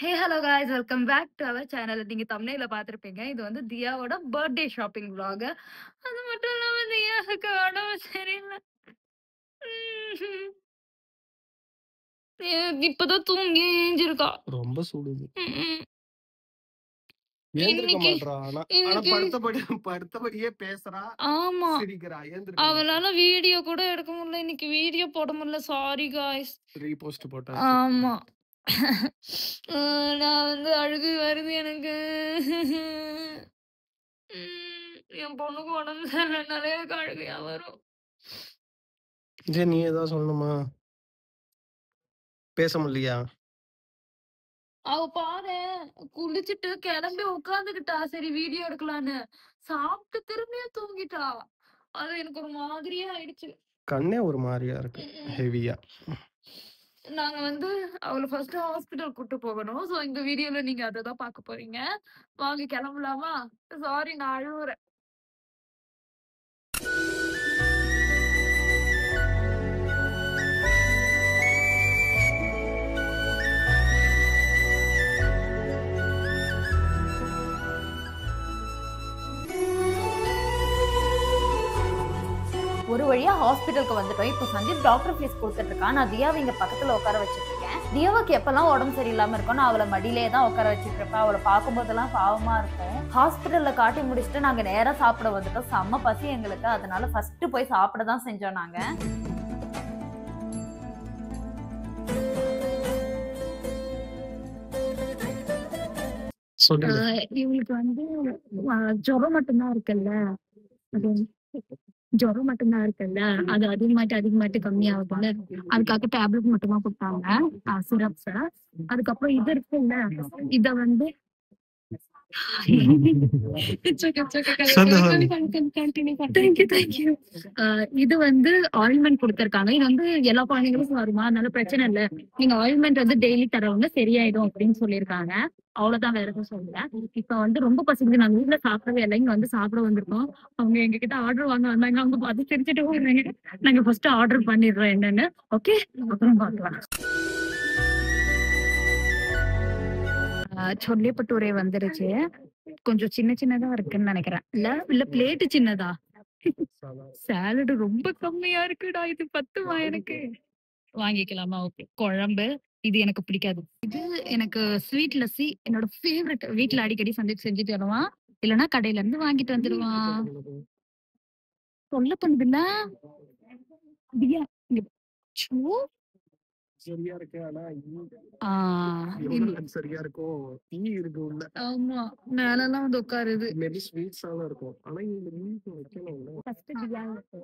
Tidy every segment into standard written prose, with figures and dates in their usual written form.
Hey hello guys welcome back to our channel. நீங்க தம்ப்நெயில்ல பார்த்திருப்பீங்க. இது வந்து தியாவோட பர்த்டே ஷாப்பிங் vlog. அது மட்டும் இல்லாம தியாவுக்கு உடம்பு சரியில்ல. ம்ஹும். இப்பதான் தூங்கி ஏஞ்சிருக்கா. ரொம்ப சூடுது. ம்ம். ஏந்திருக்க இன்னைக்கு மாட்றா. ஆனா இன்னைக்கு படுத்தபடியே பேசுறா, ஆமா. சிரிக்கிறா. ஏந்திருக்க மாட்றா. அவளால வீடியோ கூட எடுக்க முடியல. இன்னைக்கு வீடியோ போட முடியல. Sorry guys. ரீபோஸ்ட் போட்டாச்சு. ஆமா. நான் வந்து அழுகு வருது எனக்கு. என் பொண்ணுக்கு உடம்பு சரியில்லைனாலே எனக்கு அழுகையா வரும். சரி, நீ ஏதாவது சொல்லணுமா? பேச முடியலையா? அவ பாரேன், குளிச்சுட்டு கிளம்பி உட்காந்துக்கிட்டா. சரி வீடியோ எடுக்கலான்னு. சாப்பிட்டு திரும்பியும் தூங்கிட்டா. அது எனக்கு ஒரு மாதிரியா ஆயிடுச்சு. கண்ணே ஒரு மாதிரியா இருக்கு, ம்ம். ஹெவியா. நாங்க வந்து அவள ஃபர்ஸ்ட் ஹாஸ்பிட்டல் கூட்டு போகணும். சோ இந்த வீடியோல நீங்க அததான் பார்க்க போறீங்க. வாங்க கிளம்பலாமா? சாரி நான் அழுவுறேன். ஒரு வழியா ஹாஸ்பிட்டலுக்கு வந்துட்டோம். இப்போ சந்தீப் டாக்டர் ஃபீஸ் கொடுத்துட்டு இருக்கான். நான் தியாவை இங்க பக்கத்துல உட்கார வச்சுட்டு இருக்கேன். தியாவுக்கு எப்பெல்லாம் உடம்பு சரியில்லாம இருக்கும் நான் அவளை மடியிலே தான் உட்கார வச்சுட்டு இருப்பேன். அவளை பார்க்கும்போதெல்லாம் பாவமா இருக்கும். ஹாஸ்பிட்டல்ல காட்டி முடிச்சுட்டு நாங்க நேரா சாப்பிட வந்துட்டோம். செம்ம பசி எங்களுக்கு. அதனால ஃபர்ஸ்ட் போய் சாப்பிட தான் செஞ்சோம் நாங்க. சொல்லுங்க. இவங்களுக்கு வந்து ஜுரம் மட்டும்தான் இருக்குல்ல. அது ஜுரம் மட்டும்தான் இருக்குல்ல. அது அதிகமாட்டு கம்மியாகுதுல்ல. அதுக்காக டேப்லெட் மட்டுமா கொடுத்தாங்க, சிரப்ஸ். அதுக்கப்புறம் இது இருக்குல்ல, இத வந்து இது வந்து ஆயில்மெண்ட் கொடுத்திருக்காங்க. இது வந்து எல்லா குழந்தைங்களுக்கும் வருமா, அதனால பிரச்சனை இல்ல. நீங்க ஆயில்மெண்ட் வந்து டெய்லி தரவங்க சரியாயிடும் அப்படின்னு சொல்லியிருக்காங்க. அவ்வளவுதான், வேற எதுவும் சொல்லல. இப்ப வந்து ரொம்ப பசிக்குது. நாங்க வீட்டுல சாப்பிடவே இல்லை, இங்க வந்து சாப்பிட வந்திருக்கோம். அவங்க எங்க கிட்ட ஆர்டர் வாங்க வந்தாங்க. அவங்க பார்த்து சிரிச்சுட்டு போறாங்க. நாங்க ஃபர்ஸ்ட் ஆர்டர் பண்ணிடுறோம் என்னன்னு. ஓகே, அப்புறம் பார்க்கலாம். छोले भटूरे வந்துருச்சு. கொஞ்சம் சின்ன சின்னதா இருக்குன்னு நினைக்கிறேன். இல்ல பிளேட் சின்னதா? சாலட் ரொம்ப கம்மியா இருக்குடா. இது பத்துமா எனக்கு? வாங்கிக்கலாமா? ஓகே. குழம்பு இது எனக்கு பிடிக்காது. இது எனக்கு ஸ்வீட் லஸ்ஸி என்னோட ஃபேவரட். வீட்ல அடிக்கடி சந்தீப் செஞ்சு தருவான். இல்லனா கடையில இருந்து வாங்கிட்டு வந்துடுவான். தொல்லை பண்ணுதுல்ல தியா. இங்க சோ சரியா இருக்கு. ஆனா சரியா இருக்கும். ஈ இருக்கு உள்ள. ஆமா, மேலலாம் வந்து உட்காருது. மேபி ஸ்வீட்ஸாவும் இருக்கும். ஆனா இந்த ஈக்கு வைக்கணும்ல. ஃபர்ஸ்ட் தியாவுக்கு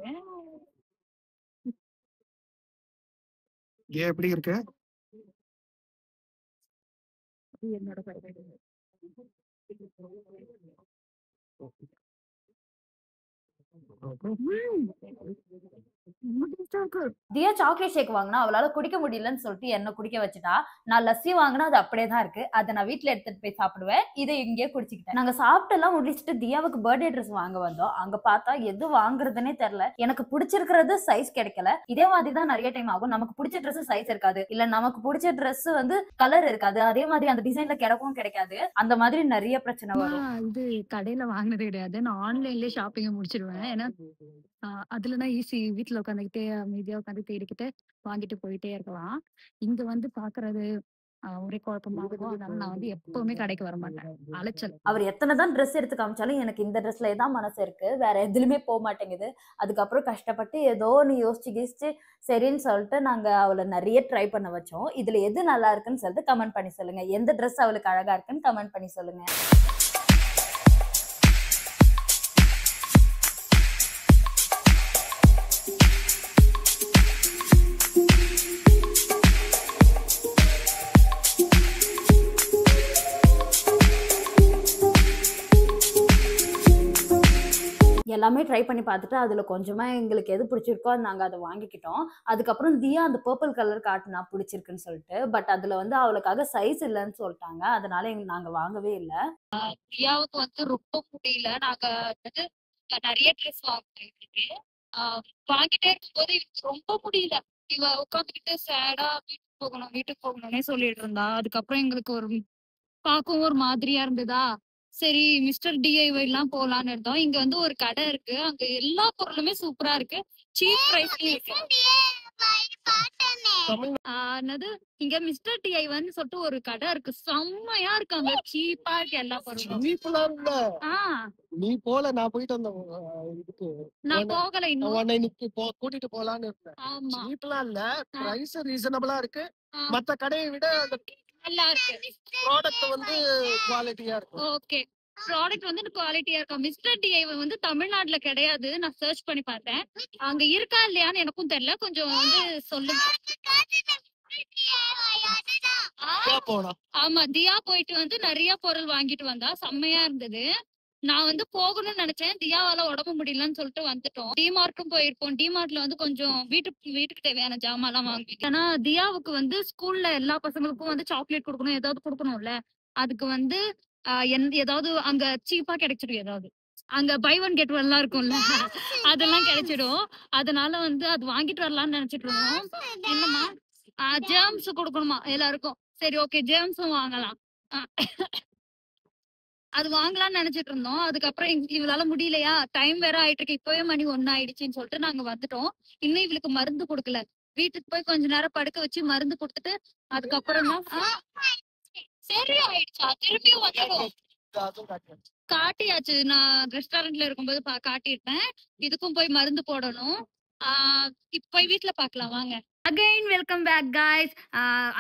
ஏன் எப்படி இருக்கு? என்னோட பர்த்டே. தியா சாக்லேட் ஷேக் வாங்கினா அவளால குடிக்க முடியலன்னு சொல்லிட்டு என்ன குடிக்க வச்சுட்டா. நான் லஸ்ஸி வாங்கினா அது அப்படியே தான் இருக்கு. அதை நான் வீட்டுல எடுத்துட்டு போய் சாப்பிடுவேன். இதை இங்கேயே குடிச்சுக்கிட்டேன். நாங்க சாப்பிட்டு எல்லாம் முடிச்சுட்டு தியாவுக்கு பர்த்டே ட்ரெஸ் வாங்க வந்தோம். அங்க பார்த்தா எது வாங்குறதுன்னே தெரியல. எனக்கு பிடிச்சிருக்கிறது சைஸ் கிடைக்கல. இதே மாதிரி தான் நிறைய டைம் ஆகும். நமக்கு பிடிச்ச ட்ரெஸ் சைஸ் இருக்காது, இல்ல நமக்கு பிடிச்ச ட்ரெஸ் வந்து கலர் இருக்காது, அதே மாதிரி அந்த டிசைன்ல கிடைக்காது. அந்த மாதிரி நிறைய பிரச்சனை வரும். இது கடையில வாங்கினது கிடையாது. நான் ஆன்லைன்லயே ஷாப்பிங் முடிச்சிருவேன். ஏன்னா அதுலதான் ஈஸி. வீட்டுல உட்காந்துக்கிட்டே அமைதியா உட்காந்து தேடிக்கிட்டு வாங்கிட்டு போயிட்டே இருக்கலாம். இங்க வந்து பாக்குறது ஒரே குழப்பமா இருக்கும். அதனால நான் வந்து எப்பவுமே கடைக்கு வர மாட்டேன். அலைச்சல். அவர் எத்தனைதான் ட்ரெஸ் எடுத்து காமிச்சாலும் எனக்கு இந்த ட்ரெஸ்ல தான் மனசு இருக்கு, வேற எதுலயுமே போக மாட்டேங்குது. அதுக்கப்புறம் கஷ்டப்பட்டு ஏதோ ஒன்று யோசிச்சு சரின்னு சொல்லிட்டு நாங்க அவளை நிறைய ட்ரை பண்ண வச்சோம். இதுல எது நல்லா இருக்குன்னு சொல்லிட்டு கமெண்ட் பண்ணி சொல்லுங்க. எந்த ட்ரெஸ் அவளுக்கு அழகா இருக்குன்னு கமெண்ட் பண்ணி சொல்லுங்க. எல்லாமே ட்ரை பண்ணி பார்த்துட்டு அதில் கொஞ்சமாக எங்களுக்கு எது பிடிச்சிருக்கோ நாங்கள் அதை வாங்கிக்கிட்டோம். அதுக்கப்புறம் தியா அந்த பர்பிள் கலர் காட்டுனா பிடிச்சிருக்குன்னு சொல்லிட்டு, பட் அதில் வந்து அவளுக்காக சைஸ் இல்லைன்னு சொல்லிட்டாங்க. அதனால நாங்கள் வாங்கவே இல்லை. தியாவுக்கு வந்து ரொம்ப முடியல. நாங்க வந்து நிறைய ட்ரெஸ் வாங்கிட்டு வாங்கிட்டே இருக்கும்போது இவருக்கு ரொம்ப முடியல. இவ உட்காந்துக்கிட்டு சேடா வீட்டுக்கு போகணும்னே சொல்லிட்டு இருந்தா. அதுக்கப்புறம் எங்களுக்கு பார்க்கவும் ஒரு மாதிரியா இருந்ததா, சரி மிஸ்டர் டிஐஒய் எல்லாம் போலான்னு இருந்தோம். இங்க வந்து ஒரு கடை இருக்கு, அங்க எல்லா பொருளுமே சூப்பரா இருக்கு, சீப் பிரைஸ்லயும் இருக்கு. என்னது, இங்க மிஸ்டர் டிஐன்னு சொல்லிட்டு ஒரு கடை இருக்கு, செம்மையா இருக்கு, அங்க சீப்பா இருக்கு எல்லா பொருளும். சீப்லாம் இல்ல. நீ போல, நான் போயிட்டு வந்தேன் இதுக்கு. நான் போகல இன்னும். உன்னை இன்னைக்கு கூட்டிட்டு போலான்னு இருந்தேன். ஆமா, சீப்லாம் இல்ல, பிரைஸ் ரீசனபிளா இருக்கு. மத்த கடையை விட நல்லா இருக்கு, ப்ராடக்ட் வந்து குவாலிட்டியா இருக்கு. ஓகே, ப்ராடக்ட் வந்து குவாலிட்டியா இருக்கும். மிஸ்டர் டிஐஒய் வந்து தமிழ்நாட்டுல கிடையாது, நான் சர்ச் பண்ணி பார்த்தேன். அங்க இருக்கா இல்லையான்னு எனக்கும் தெரியல, கொஞ்சம் வந்து சொல்லுங்க. ஆமா, தியா போயிட்டு வந்து நிறைய பொருள் வாங்கிட்டு வந்தா, செம்மையா இருந்தது. நான் வந்து போகணும்னு நினைச்சேன், தியாவால உடம்பு முடியலன்னு சொல்லிட்டு வந்துட்டோம். டிமார்ட்டும் போயிருப்போம். டிமார்ட்ல வந்து கொஞ்சம் வீட்டுக்கு தேவையான ஜாமான் எல்லாம் வாங்கி. ஆனா தியாவுக்கு வந்து ஸ்கூல்ல எல்லா பசங்களுக்கும் வந்து சாக்லேட் கொடுக்கணும், ஏதாவது கொடுக்கணும்ல, அதுக்கு வந்து ஏதாவது அங்க சீப்பா கிடைச்சிடும், ஏதாவது அங்க பை ஒன் கெட் ஒன் எல்லாம் இருக்கும்ல, அதெல்லாம் கிடைச்சிடும். அதனால வந்து அது வாங்கிட்டு வரலாம்னு நினைச்சிட்டு இருந்தோம். என்னமா ஜேம்ஸ் கொடுக்கணுமா எல்லாருக்கும், சரி ஓகே ஜேம்ஸும் வாங்கலாம், அது வாங்கலாம்னு நினைச்சிட்டு இருந்தோம். அதுக்கப்புறம் இவளால முடியலையா, டைம் வேற ஆயிட்டு இருக்கு, இப்பவே மணி 1 ஆயிடுச்சுன்னு சொல்லிட்டு நாங்க வந்துட்டோம். இன்னும் இவளுக்கு மருந்து கொடுக்கல, வீட்டுக்கு போய் கொஞ்ச நேரம் படுக்க வச்சு மருந்து கொடுத்துட்டு அதுக்கப்புறம் தான் சரி ஆயிடுச்சா, திருப்பியும் வந்துடும். காட்டியாச்சு, நான் ரெஸ்டாரண்ட்ல இருக்கும்போது காட்டியிருப்பேன். இதுக்கும் போய் மருந்து போடணும். இப்ப வீட்டுல பாக்கலாம் வாங்க. Again welcome back guys.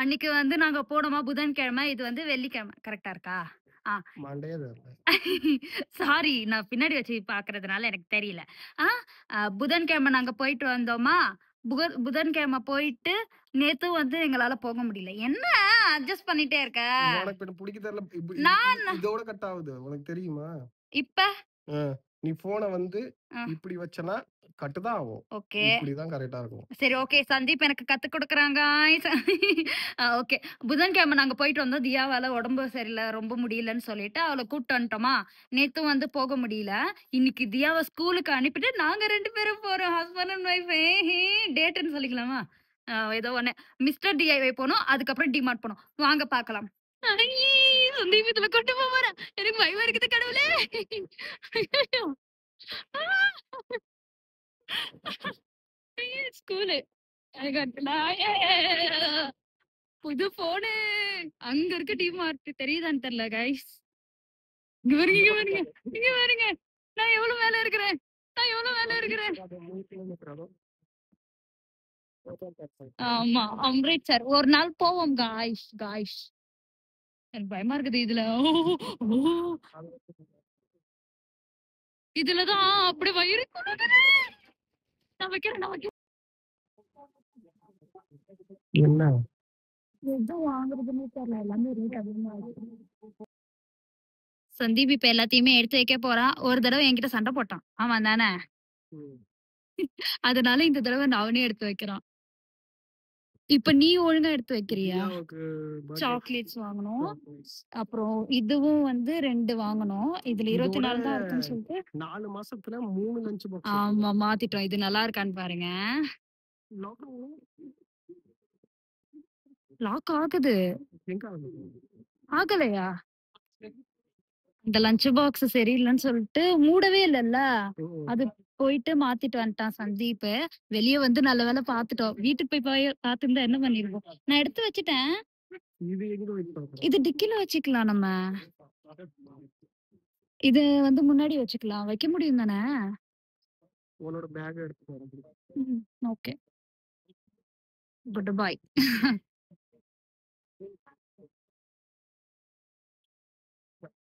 அன்னைக்கு வந்து நாங்க போனோமா புதன்கிழமை, இது வந்து வெள்ளிக்கிழமை, கரெக்டா இருக்கா? சாரி, நான் பின்னாடி வச்சு பாக்குறதுனால எனக்கு தெரியல. புதன்கிழமை நாங்க போயிட்டு வந்தோமா, புதன்கிழமை போயிட்டு நேத்து வந்து எங்களால போக முடியல. என்ன அட்ஜஸ்ட் பண்ணிட்டே இருக்க, பிடிக்க தெரியல. நான் இதோட கட் ஆகுது, உனக்கு தெரியுமா? இப்ப நீ போனை வந்து இப்படி வச்சனா கட்டுதான் ஆகும். ஓகே, இப்படிதான் கரெக்டா இருக்கும். சரி ஓகே, சந்தீப் எனக்கு கத்து கொடுக்குறாங்க. ஓகே, புதன்கிழமை நாங்க போயிட்டு வந்தோம். தியாவால உடம்பு சரியில்லை, ரொம்ப முடியலன்னு சொல்லிட்டு அவளை கூப்பிட்டு வந்துட்டோமா. நேத்தும் வந்து போக முடியல. இன்னைக்கு தியாவை ஸ்கூலுக்கு அனுப்பிட்டு நாங்க 2 பேரும் போறோம், ஹஸ்பண்ட் அண்ட் ஒய்ஃப். டேட்டுன்னு சொல்லிக்கலாமா, ஏதோ ஒண்ணு. மிஸ்டர் டிஐஒய் போனோம், அதுக்கப்புறம் டிமார்ட் போனோம். வாங்க பாக்கலாம். சந்தீப் இதுல கொண்டு போறேன், எனக்கு பயமா இருக்குது கடவுளே. ஸ்கூலு புது போனு அங்க இருக்கு, டிமார்ட் தெரியுதான்னு தெரியல கைஸ். இங்க பாருங்க, நான் எவ்வளவு மேல இருக்கிறேன், ஆமா அம்ரிட்சர் ஒரு நாள் போவோம் காய்ஸ். எனக்கு பயமா இருக்குது இதுல. இதுலதான் அப்படி வயிறு நான் வைக்கிறேன். என்ன வாங்குறதுன்னு தெரியல, எல்லாமே ரேட் அதிகமா இருக்கு. சந்தீப் இப்ப எல்லாத்தையுமே எடுத்து வைக்க போறான். ஒரு தடவை என்கிட்ட சண்டை போட்டான், ஆமா தானே, அதனால இந்த தடவை அவனே எடுத்து வைக்கிறான். இப்ப நீ ஒழுங்கா எடுத்து வைக்கிறியா? சாக்லேட்ஸ் வாங்கணும், அப்புறம் இதுவும் வந்து 2 வாங்கணும். இதுல 24 தான் இருக்குன்னு சொல்லிட்டு 4 மாசத்துல 3 லஞ்ச் பாக்ஸ். ஆமா மாத்திட்டோம். இது நல்லா இருக்கான்னு பாருங்க. லாக் ஆகுது, ஆகலையா? இந்த லஞ்ச் பாக்ஸ் சரியில்லைன்னு சொல்லிட்டு மூடவே இல்லல்ல, அது போயிட்டு மாத்திட்டு வந்துட்டான் சந்தீப். வெளியே வந்து நல்ல வேலை பாத்துட்டோம், வீட்டுக்கு போய் பாத்துருந்தா என்ன பண்ணிருவோம். நான் எடுத்து வச்சுட்டேன், இது டிக்கில வச்சுக்கலாம். நம்ம இது வந்து முன்னாடி வச்சுக்கலாம், வைக்க முடியும் தானே? Okay, good bye.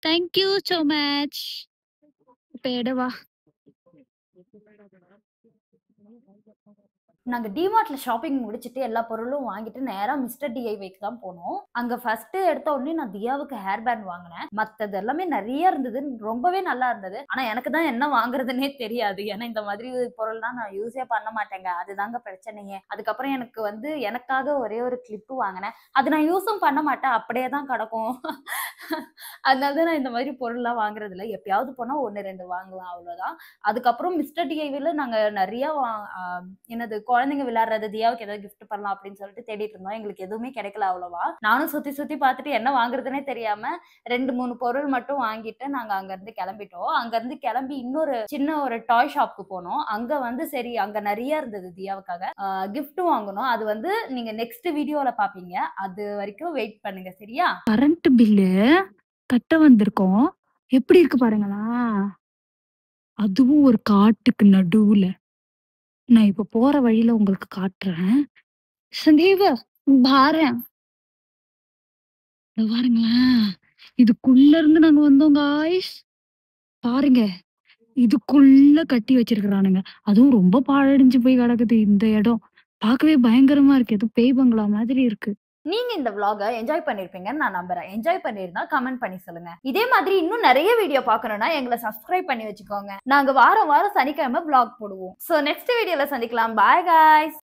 Thank you so much. இப்ப எடுவா. நாங்க டிமார்ட்ல ஷாப்பிங் முடிச்சிட்டு எல்லா பொருளும் வாங்கிட்டு நேரா மிஸ்டர் டிஐவைக்கு தான் போனோம். அங்க ஃபர்ஸ்ட் எடுத்த உடனே நான் தியாவுக்கு ஹேர் பேண்ட் வாங்கினேன். மத்தது எல்லாமே நிறைய இருந்தது, ரொம்பவே நல்லா இருந்தது. ஆனா எனக்கு தான் என்ன வாங்குறதுன்னே தெரியாது, ஏன்னா இந்த மாதிரி பொருள்லாம் நான் யூஸே பண்ண மாட்டேங்க, அதுதாங்க பிரச்சனையே. அதுக்கப்புறம் எனக்கு வந்து எனக்காக ஒரே ஒரு கிளிப்பு வாங்கினேன், அது நான் யூஸும் பண்ண மாட்டேன், அப்படியே தான் கிடக்கும். அதனாலதான் நான் இந்த மாதிரி பொருள்லாம் வாங்குறது இல்ல. எப்பயாவது போனா 1, 2 வாங்கலாம் அவ்வளவுதான். அதுக்கப்புறம் மிஸ்டர் டிஐவில நாங்க நிறைய என்னது குழந்தைங்க விளையாடுறது, தியாவுக்கு ஏதாவது கிஃப்ட் பண்ணலாம் அப்படின்னு சொல்லிட்டு தேடிட்டு இருந்தோம். எங்களுக்கு எதுவுமே கிடைக்கல அவ்வளவா. நானும் சுத்தி சுத்தி பார்த்துட்டு என்ன வாங்குறதுனே தெரியாம 2, 3 பொருள் மட்டும் வாங்கிட்டு நாங்க அங்க இருந்து கிளம்பிட்டோம். அங்க இருந்து கிளம்பி இன்னொரு சின்ன ஒரு டாய் ஷாப்க்கு போனோம். அங்க வந்து சரி அங்க நிறைய இருந்தது தியாவுக்காக கிஃப்ட் வாங்கணும். அது வந்து நீங்க நெக்ஸ்ட் வீடியோல பாப்பீங்க. அது வரைக்கும் வெயிட் பண்ணுங்க சரியா? கரண்ட் பில்லு கட்ட வந்திருக்கோம். எப்படி இருக்கு பாருங்களா. அதுவும் ஒரு காட்டுக்கு நடுவுல. நான் இப்ப போற வழியில உங்களுக்கு காட்டுறேன். சந்தீவ பாரேன். இதோ பாருங்களேன். இதுக்குள்ள இருந்து நாங்க வந்தோம் காய்ஸ். பாருங்க. இதுக்குள்ள கட்டி வச்சிருக்கானுங்க. அதுவும் ரொம்ப பாழடைஞ்சு போய் கிடக்குது இந்த இடம். பார்க்கவே பயங்கரமா இருக்கு. ஏதோ பேய் பங்களா மாதிரி இருக்கு. நீங்க இந்த vlog-அ என்ஜாய் பண்ணிருப்பீங்கன்னு நான் நம்புறேன். என்ஜாய் பண்ணிருந்தா கமெண்ட் பண்ணி சொல்லுங்க. இதே மாதிரி இன்னும் நிறைய வீடியோ பார்க்கணும்னா எங்களை சப்ஸ்கிரைப் பண்ணி வச்சுக்கோங்க. நாங்க வாரம் வாரம் சனிக்கிழமை vlog போடுவோம். சோ நெக்ஸ்ட் வீடியோல சந்திக்கலாம். பாய் guys.